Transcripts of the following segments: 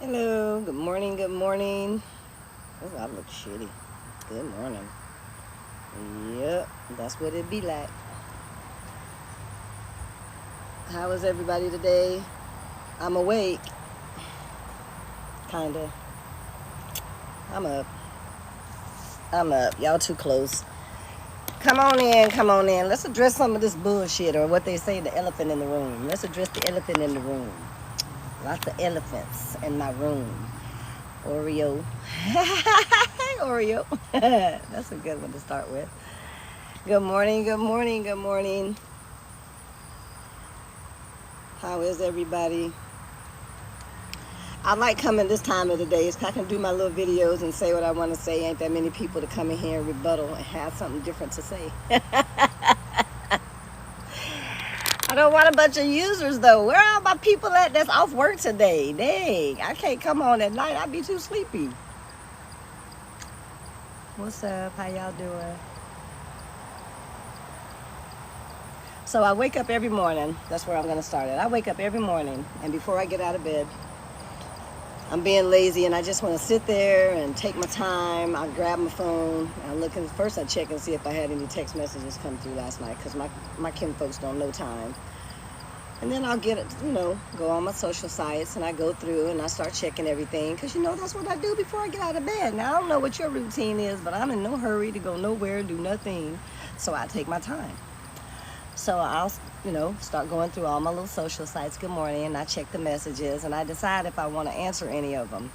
Hello, good morning, good morning. Oh, I look shitty. Good morning. Yep, that's what it be like. How is everybody today? I'm awake. Kinda. I'm up. I'm up. Y'all too close. Come on in, come on in. Let's address some of this bullshit, or what they say, the elephant in the room. Let's address the elephant in the room. Lots of elephants in my room. Oreo. Oreo. That's a good one to start with. Good morning, good morning, good morning. How is everybody? I like coming this time of the day. So I can do my little videos and say what I want to say. Ain't that many people to come in here and rebuttal and have something different to say. I don't want a bunch of users though. Where are all my people at that's off work today? Dang, I can't come on at night. I'd be too sleepy. What's up? How y'all doing? So I wake up every morning. That's where I'm going to start it. I wake up every morning, and before I get out of bed, I'm being lazy, and I just want to sit there and take my time. I grab my phone. I'm looking. First, I check and see if I had any text messages come through last night, because my kin folks don't know time. And then I'll get it, go on my social sites, and I go through and I start checking everything, because that's what I do before I get out of bed. Now, I don't know what your routine is, but I'm in no hurry to go nowhere, do nothing, so I take my time. So I'll, start going through all my little social sites. Good morning, and I check the messages, and I decide if I want to answer any of them.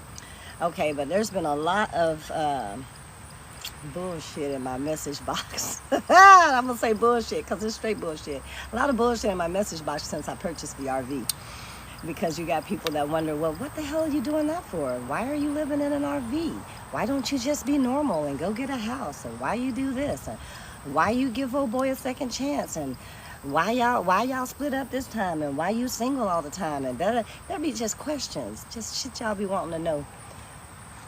Okay, but there's been a lot of bullshit in my message box. I'm gonna say bullshit because it's straight bullshit. A lot of bullshit in my message box since I purchased the RV. Because you got people that wonder, well, what the hell are you doing that for? Why are you living in an RV? Why don't you just be normal and go get a house? And why you do this? And why you give old boy a second chance? And why y'all split up this time? And why you single all the time? And there'll be just questions, just shit y'all be wanting to know.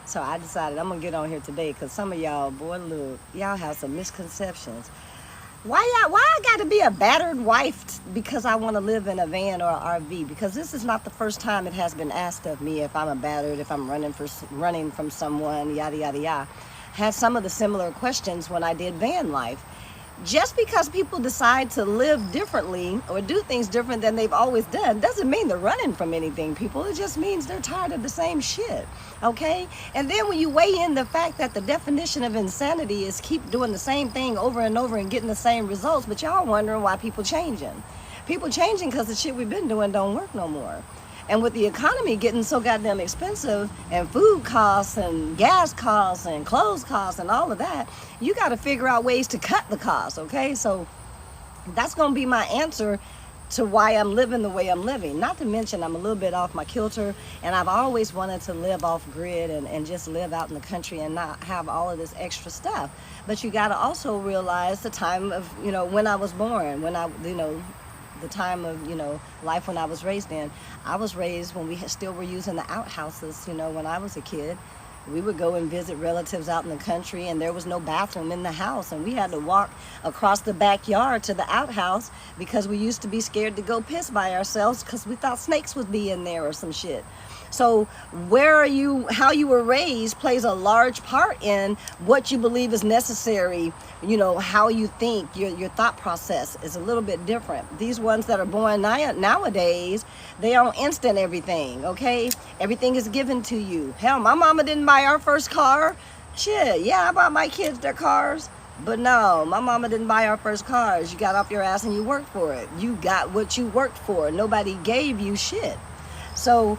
So I decided I'm gonna get on here today because some of y'all, boy, look, y'all have some misconceptions. Why I gotta be a battered wife because I want to live in a van or an RV? Because this is not the first time it has been asked of me if I'm a battered, if I'm running from someone, yada yada yada. Had some of the similar questions when I did van life. Just because people decide to live differently or do things different than they've always done doesn't mean they're running from anything, people. It just means they're tired of the same shit, okay? And then when you weigh in the fact that the definition of insanity is keep doing the same thing over and over and getting the same results, but y'all wondering why people changing. People changing because the shit we've been doing don't work no more. And with the economy getting so goddamn expensive, and food costs and gas costs and clothes costs and all of that, you got to figure out ways to cut the costs, okay? So that's going to be my answer to why I'm living the way I'm living. Not to mention I'm a little bit off my kilter, and I've always wanted to live off grid and just live out in the country and not have all of this extra stuff. But you got to also realize the time of, when I was born, when the time of life when I was raised in. I was raised when we still were using the outhouses. When I was a kid, we would go and visit relatives out in the country, and there was no bathroom in the house, and we had to walk across the backyard to the outhouse because we used to be scared to go piss by ourselves because we thought snakes would be in there or some shit. So how you were raised plays a large part in what you believe is necessary. How you think, your thought process is a little bit different. These ones that are born nowadays, they on instant everything, okay? Everything is given to you. Hell, my mama didn't buy our first car. Shit, yeah, I bought my kids their cars. But no, my mama didn't buy our first cars. You got off your ass and you worked for it. You got what you worked for. Nobody gave you shit. So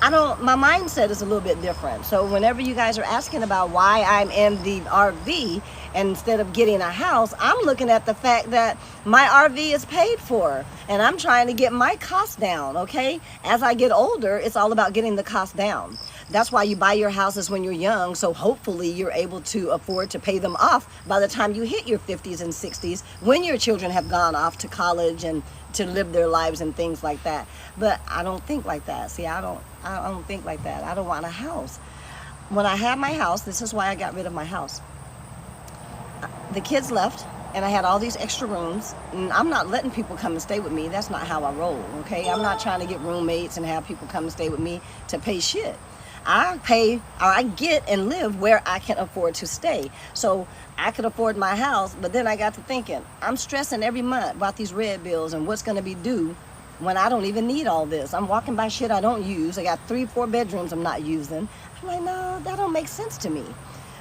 my mindset is a little bit different. So whenever you guys are asking about why I'm in the RV instead of getting a house, I'm looking at the fact that my RV is paid for and I'm trying to get my costs down, okay? As I get older, it's all about getting the cost down. That's why you buy your houses when you're young, so hopefully you're able to afford to pay them off by the time you hit your 50s and 60s, when your children have gone off to college and to live their lives and things like that. But I don't think like that. See, I don't think like that. I don't want a house. When I had my house, this is why I got rid of my house. The kids left, and I had all these extra rooms. And I'm not letting people come and stay with me. That's not how I roll, okay? I'm not trying to get roommates and have people come and stay with me to pay shit. I pay, or I get and live where I can afford to stay. So I could afford my house, but then I got to thinking, I'm stressing every month about these red bills and what's going to be due when I don't even need all this. I'm walking by shit I don't use. I got 3-4 bedrooms I'm not using. I'm like, no, that don't make sense to me.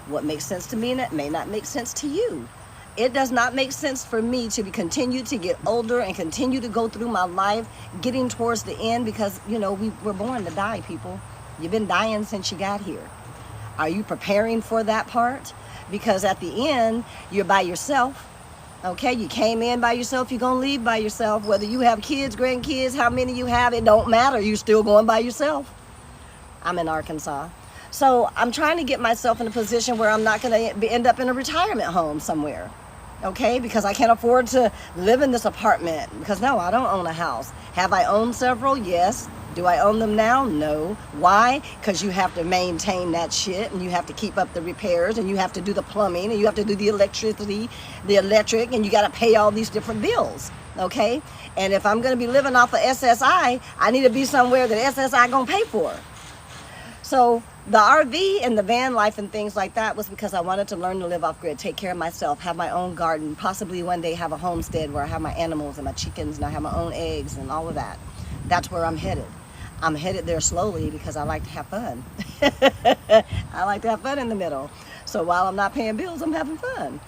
What makes sense to me and it may not make sense to you. It does not make sense for me to continue to get older and continue to go through my life getting towards the end, because, you know, we're born to die, people. You've been dying since you got here. Are you preparing for that part? Because at the end, you're by yourself. Okay, you came in by yourself, you're gonna leave by yourself. Whether you have kids, grandkids, how many you have, it don't matter. You're still going by yourself. I'm in Arkansas. So I'm trying to get myself in a position where I'm not gonna end up in a retirement home somewhere. Okay, because I can't afford to live in this apartment. Because no, I don't own a house. Have I owned several? Yes. Do I own them now? No. Why? Because you have to maintain that shit, and you have to keep up the repairs, and you have to do the plumbing, and you have to do the electricity, the electric, and you got to pay all these different bills. Okay? And if I'm going to be living off of SSI, I need to be somewhere that SSI going to pay for. So the RV and the van life and things like that was because I wanted to learn to live off grid, take care of myself, have my own garden, possibly one day have a homestead where I have my animals and my chickens and I have my own eggs and all of that. That's where I'm headed. I'm headed there slowly because I like to have fun. I like to have fun in the middle. So while I'm not paying bills, I'm having fun.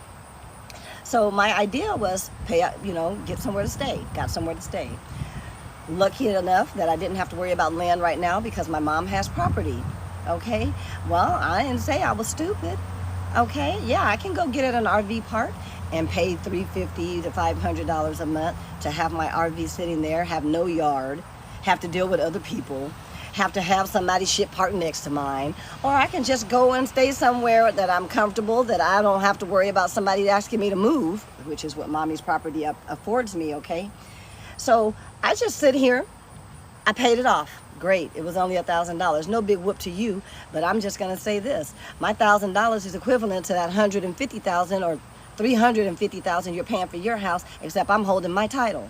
So my idea was pay, you know, get somewhere to stay. Got somewhere to stay. Lucky enough that I didn't have to worry about land right now because my mom has property. Okay, well, I didn't say I was stupid. Okay, yeah, I can go get it at an RV park and pay $350 to $500 a month to have my RV sitting there, have no yard, have to deal with other people, have to have somebody's shit parked next to mine. Or I can just go and stay somewhere that I'm comfortable, that I don't have to worry about somebody asking me to move, which is what mommy's property affords me, okay? So I just sit here, I paid it off. Great, it was only $1,000. No big whoop to you, but I'm just gonna say this. My $1,000 is equivalent to that $150,000 or $350,000 you're paying for your house, except I'm holding my title.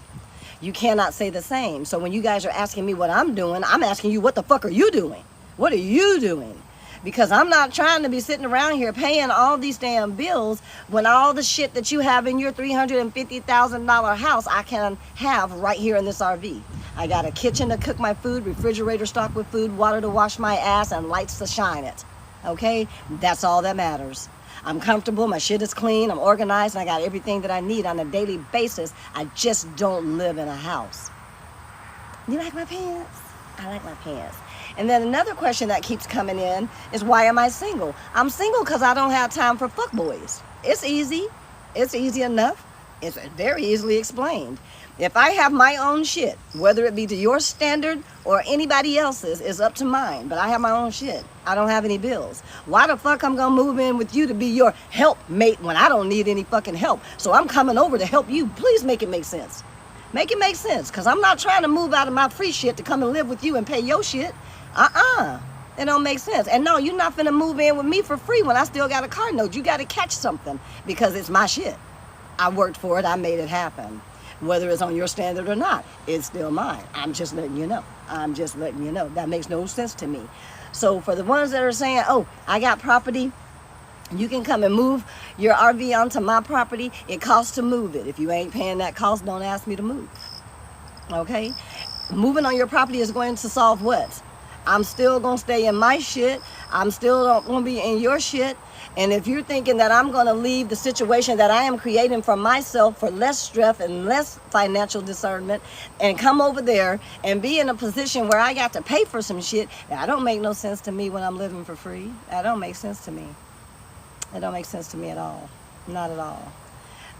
You cannot say the same. So when you guys are asking me what I'm doing, I'm asking you, what the fuck are you doing? What are you doing? Because I'm not trying to be sitting around here paying all these damn bills when all the shit that you have in your $350,000 house I can have right here in this RV. I got a kitchen to cook my food, refrigerator stocked with food, water to wash my ass, and lights to shine it. Okay? That's all that matters. I'm comfortable, my shit is clean, I'm organized, and I got everything that I need on a daily basis. I just don't live in a house. You like my pants? I like my pants. And then another question that keeps coming in is, why am I single? I'm single because I don't have time for fuckboys. It's easy. It's easy enough. It's very easily explained. If I have my own shit, whether it be to your standard or anybody else's, is up to mine. But I have my own shit. I don't have any bills. Why the fuck I'm gonna move in with you to be your helpmate when I don't need any fucking help? So I'm coming over to help you. Please make it make sense. Make it make sense, because I'm not trying to move out of my free shit to come and live with you and pay your shit. It don't make sense. And no, you're not finna move in with me for free when I still got a car note. You gotta catch something, because it's my shit. I worked for it, I made it happen. Whether it's on your standard or not, it's still mine. I'm just letting you know. I'm just letting you know. That makes no sense to me. So for the ones that are saying, oh, I got property, you can come and move your RV onto my property. It costs to move it. If you ain't paying that cost, don't ask me to move. Okay? Moving on your property is going to solve what? I'm still going to stay in my shit. I'm still going to be in your shit. And if you're thinking that I'm going to leave the situation that I am creating for myself for less stress and less financial discernment and come over there and be in a position where I got to pay for some shit, that don't make no sense to me when I'm living for free. That don't make sense to me. It don't make sense to me at all. Not at all.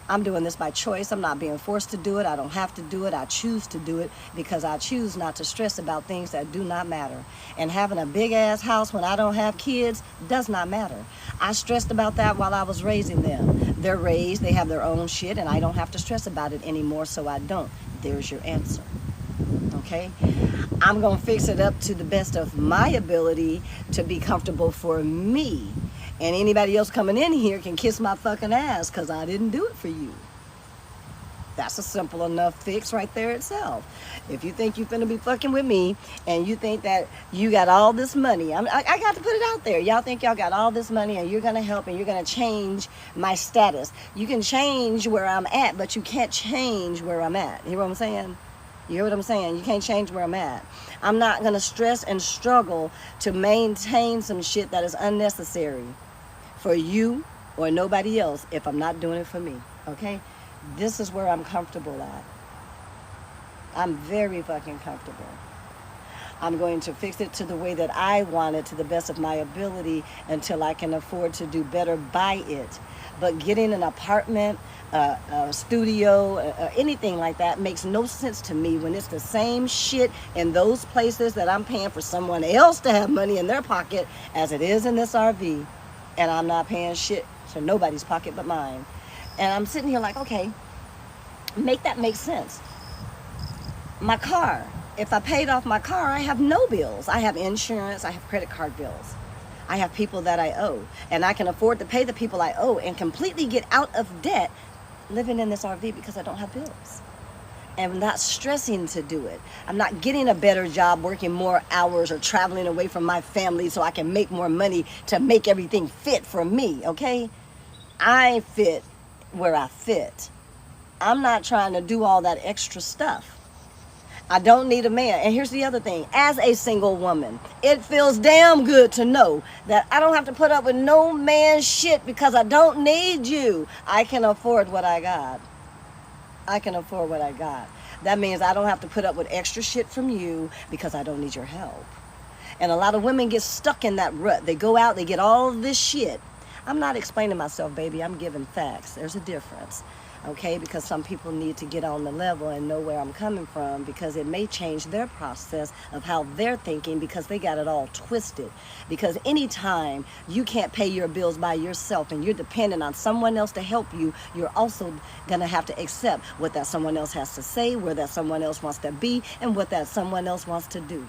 I'm doing this by choice. I'm not being forced to do it. I don't have to do it. I choose to do it because I choose not to stress about things that do not matter. And having a big ass house when I don't have kids does not matter. I stressed about that while I was raising them. They're raised, they have their own shit, and I don't have to stress about it anymore, so I don't. There's your answer. Okay? I'm going to fix it up to the best of my ability to be comfortable for me. And anybody else coming in here can kiss my fucking ass, because I didn't do it for you. That's a simple enough fix right there itself. If you think you're finna be fucking with me and you think that you got all this money, I got to put it out there. Y'all think y'all got all this money and you're gonna help and you're gonna change my status. You can change where I'm at, but you can't change where I'm at. You hear what I'm saying? You hear what I'm saying? You can't change where I'm at. I'm not gonna stress and struggle to maintain some shit that is unnecessary for you or nobody else if I'm not doing it for me, okay? This is where I'm comfortable at. I'm very fucking comfortable. I'm going to fix it to the way that I want it to the best of my ability until I can afford to do better by it. But getting an apartment, a studio, anything like that makes no sense to me when it's the same shit in those places that I'm paying for someone else to have money in their pocket as it is in this RV. And I'm not paying shit to nobody's pocket but mine. And I'm sitting here like, okay, make that make sense. My car, if I paid off my car, I have no bills. I have insurance, I have credit card bills. I have people that I owe. And I can afford to pay the people I owe and completely get out of debt living in this RV because I don't have bills. And I'm not stressing to do it. I'm not getting a better job, working more hours or traveling away from my family so I can make more money to make everything fit for me, okay? I fit where I fit. I'm not trying to do all that extra stuff. I don't need a man. And here's the other thing. As a single woman, it feels damn good to know that I don't have to put up with no man's shit because I don't need you. I can afford what I got. I can afford what I got. That means I don't have to put up with extra shit from you because I don't need your help. And a lot of women get stuck in that rut. They go out, they get all of this shit. I'm not explaining myself, baby. I'm giving facts. There's a difference. Okay, because some people need to get on the level and know where I'm coming from because it may change their process of how they're thinking because they got it all twisted. Because anytime you can't pay your bills by yourself and you're dependent on someone else to help you, you're also going to have to accept what that someone else has to say, where that someone else wants to be, and what that someone else wants to do.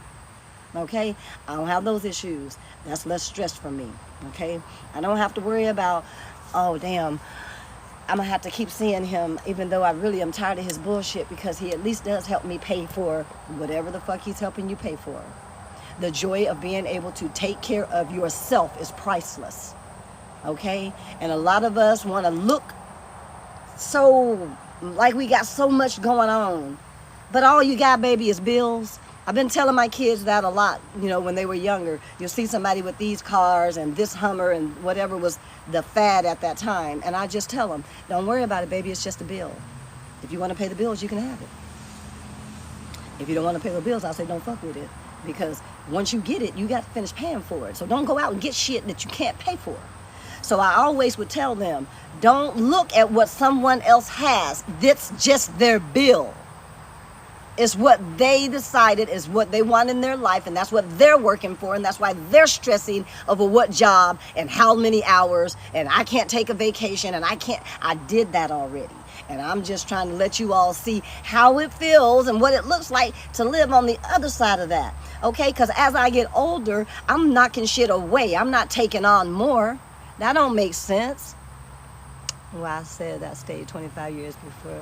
Okay, I don't have those issues. That's less stress for me. Okay, I don't have to worry about, oh damn, I'm gonna have to keep seeing him even though I really am tired of his bullshit because he at least does help me pay for whatever the fuck he's helping you pay for. The joy of being able to take care of yourself is priceless. Okay, and a lot of us want to look so like we got so much going on, but all you got, baby, is bills. I've been telling my kids that a lot, you know, when they were younger. You'll see somebody with these cars and this Hummer and whatever was the fad at that time. And I just tell them, don't worry about it, baby, it's just a bill. If you want to pay the bills, you can have it. If you don't want to pay the bills, I'll say don't fuck with it. Because once you get it, you got to finish paying for it. So don't go out and get shit that you can't pay for. So I always would tell them, don't look at what someone else has. That's just their bill. It's what they decided is what they want in their life, and that's what they're working for, and that's why they're stressing over what job and how many hours, and I can't take a vacation, and I did that already. And I'm just trying to let you all see how it feels and what it looks like to live on the other side of that, okay? Because as I get older, I'm knocking shit away. I'm not taking on more. That don't make sense. Well, I said I stayed 25 years before,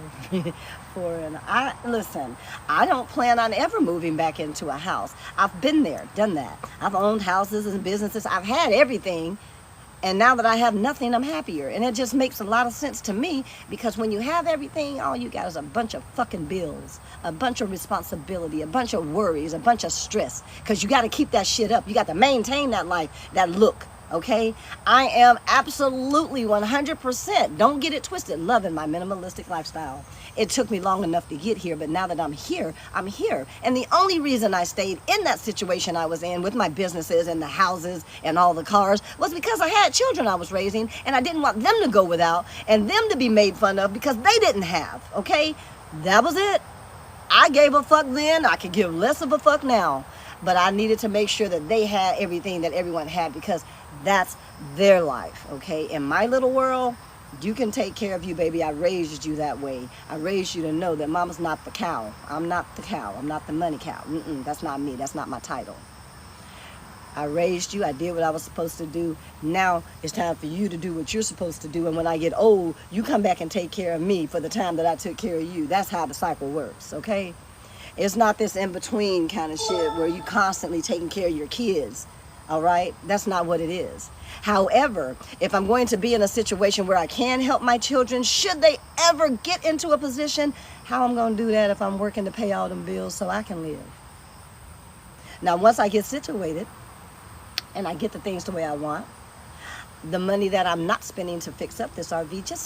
and listen, I don't plan on ever moving back into a house. I've been there, done that. I've owned houses and businesses. I've had everything, and now that I have nothing, I'm happier. And it just makes a lot of sense to me because when you have everything, all you got is a bunch of fucking bills, a bunch of responsibility, a bunch of worries, a bunch of stress, because you got to keep that shit up. You got to maintain that life, that look. Okay, I am absolutely 100%, don't get it twisted, loving my minimalistic lifestyle. It took me long enough to get here, but now that I'm here, I'm here. And the only reason I stayed in that situation I was in with my businesses and the houses and all the cars was because I had children I was raising and I didn't want them to go without and them to be made fun of because they didn't have, okay? That was it. I gave a fuck then, I could give less of a fuck now. But I needed to make sure that they had everything that everyone had because that's their life, okay? In my little world, you can take care of you, baby. I raised you that way. I raised you to know that mama's not the cow. I'm not the cow. I'm not the money cow. That's not me. That's not my title. I raised you. I did what I was supposed to do. Now it's time for you to do what you're supposed to do. And when I get old, you come back and take care of me for the time that I took care of you. That's how the cycle works, okay? It's not this in-between kind of shit where you constantly taking care of your kids, all right? That's not what it is. However, if I'm going to be in a situation where I can help my children, should they ever get into a position, how I'm going to do that if I'm working to pay all them bills so I can live? Now, once I get situated and I get the things the way I want, the money that I'm not spending to fix up this RV just